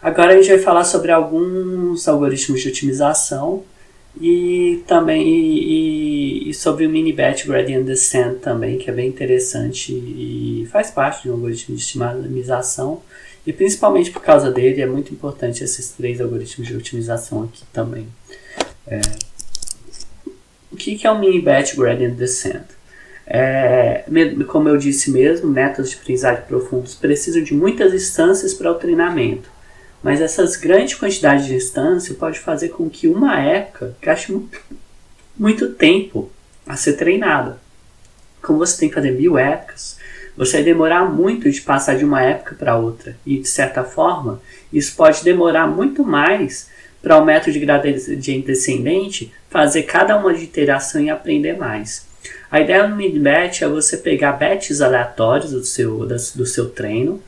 Agora a gente vai falar sobre alguns algoritmos de otimização e também e sobre o mini-batch gradient descent também, que é bem interessante e faz parte de um algoritmo de otimização. E principalmente por causa dele é muito importante esses 3 algoritmos de otimização aqui também. O que é o mini-batch gradient descent? Como eu disse mesmo, métodos de aprendizagem profundos precisam de muitas instâncias para o treinamento. Mas essas grandes quantidades de instâncias pode fazer com que uma época gaste muito tempo a ser treinada. Como você tem que fazer 1000 épocas, você vai demorar muito de passar de uma época para outra. E, de certa forma, isso pode demorar muito mais para o método de gradiente descendente fazer cada uma de iteração e aprender mais. A ideia do mini-batch é você pegar batches aleatórios do seu treino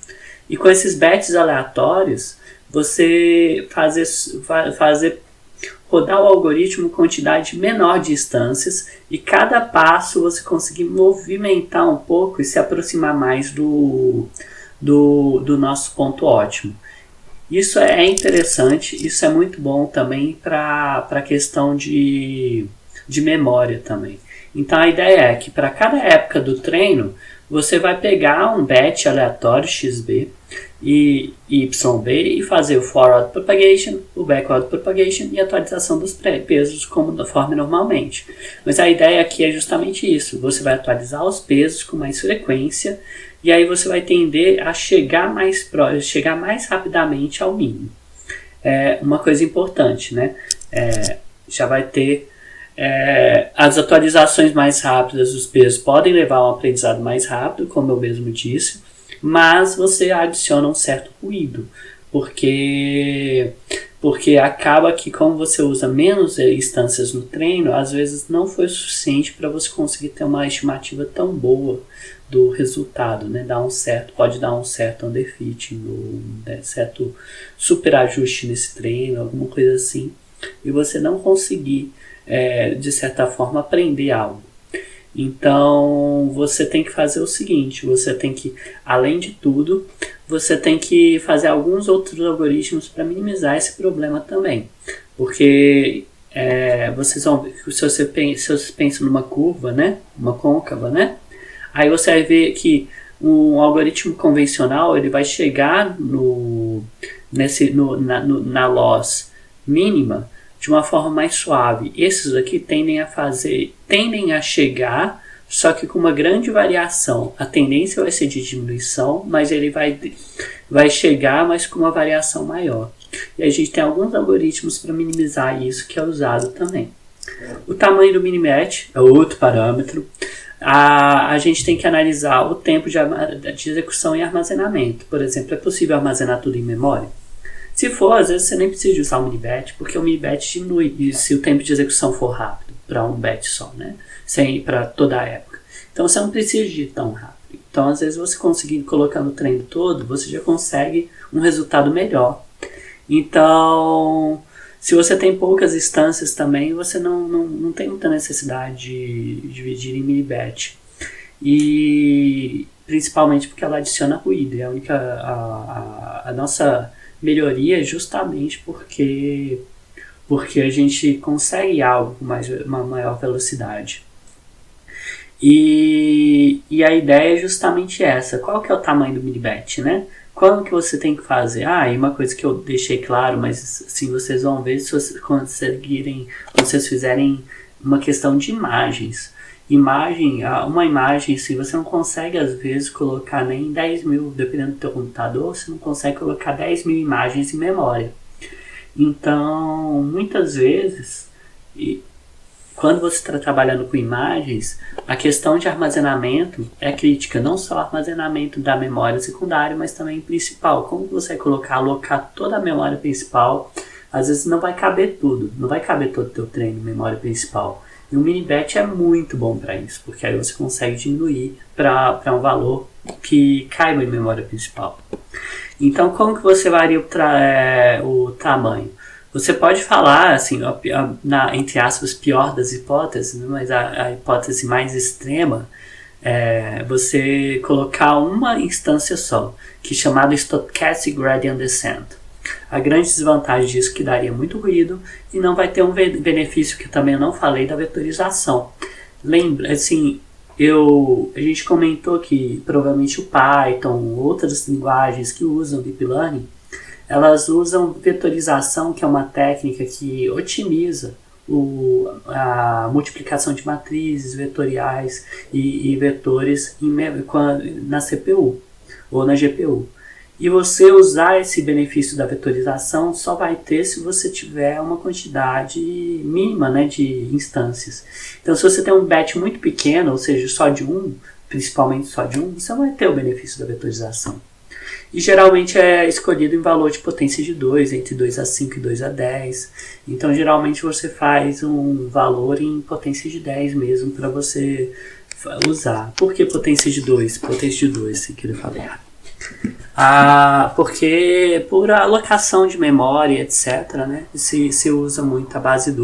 e com esses batches aleatórios você fazer rodar o algoritmo com quantidade menor de instâncias e cada passo você conseguir movimentar um pouco e se aproximar mais do nosso ponto ótimo. Isso é interessante, isso é muito bom também para a questão de memória também. Então a ideia é que para cada época do treino você vai pegar um batch aleatório XB e YB e fazer o forward propagation, o backward propagation e a atualização dos pesos como da forma normalmente. Mas a ideia aqui é justamente isso, você vai atualizar os pesos com mais frequência e aí você vai tender a chegar mais rapidamente ao mínimo. Uma coisa importante, né? Já vai ter as atualizações mais rápidas dos pesos podem levar a um aprendizado mais rápido, como eu mesmo disse, mas você adiciona um certo ruído, porque acaba que como você usa menos instâncias no treino, às vezes não foi o suficiente para você conseguir ter uma estimativa tão boa do resultado, né? Pode dar um certo underfitting, certo superajuste nesse treino, alguma coisa assim, e você não conseguir de certa forma aprender algo. Então você tem que fazer o seguinte, você tem que, além de tudo, você tem que fazer alguns outros algoritmos para minimizar esse problema também, porque vocês vão ver que se você pensa numa curva, né, uma côncava, né, aí você vai ver que um algoritmo convencional ele vai chegar na loss mínima de uma forma mais suave. Esses aqui tendem a chegar, só que com uma grande variação. A tendência vai ser de diminuição, mas ele vai chegar, mas com uma variação maior. E a gente tem alguns algoritmos para minimizar isso, que é usado também. O tamanho do mini-batch é outro parâmetro. A gente tem que analisar o tempo de execução e armazenamento. Por exemplo, é possível armazenar tudo em memória? Se for, às vezes você nem precisa usar o mini-batch, porque o mini-batch diminui se o tempo de execução for rápido, para um batch só, né? Sem para toda a época. Então você não precisa de ir tão rápido. Então, às vezes, você conseguir colocar no treino todo, você já consegue um resultado melhor. Então, se você tem poucas instâncias também, você não tem muita necessidade de dividir em mini-batch. E principalmente porque ela adiciona ruído. E a nossa melhoria justamente porque a gente consegue algo com uma maior velocidade. E a ideia é justamente essa. Qual que é o tamanho do mini-batch, né? Quando que você tem que fazer? E uma coisa que eu deixei claro, mas assim, vocês vão ver se vocês fizerem uma questão de imagens. Uma imagem, assim, você não consegue às vezes colocar nem 10 mil, dependendo do teu computador, você não consegue colocar 10 mil imagens em memória. Então, muitas vezes, quando você está trabalhando com imagens, a questão de armazenamento é crítica, não só o armazenamento da memória secundária, mas também principal. Como você vai alocar toda a memória principal, às vezes não vai caber tudo, não vai caber todo o teu treino em memória principal. E o mini-batch é muito bom para isso, porque aí você consegue diminuir para um valor que caiba em memória principal. Então, como que você varia o tamanho? Você pode falar, assim, entre aspas, pior das hipóteses, né? Mas a hipótese mais extrema é você colocar uma instância só, que é chamada Stochastic Gradient Descent. A grande desvantagem disso é que daria muito ruído e não vai ter um benefício que também eu não falei da vetorização. Lembra, assim, a gente comentou que provavelmente o Python, outras linguagens que usam Deep Learning, elas usam vetorização, que é uma técnica que otimiza a multiplicação de matrizes vetoriais e vetores na CPU ou na GPU. E você usar esse benefício da vetorização só vai ter se você tiver uma quantidade mínima, né, de instâncias. Então, se você tem um batch muito pequeno, ou seja, só de um, principalmente só de um, você não vai ter o benefício da vetorização. E geralmente é escolhido em valor de potência de 2, entre 2 a 5 e 2 a 10. Então, geralmente você faz um valor em potência de 10 mesmo para você usar. Por que potência de 2? Potência de 2, se querer falar errado. Porque por alocação de memória, etc., né, se usa muito a base 2.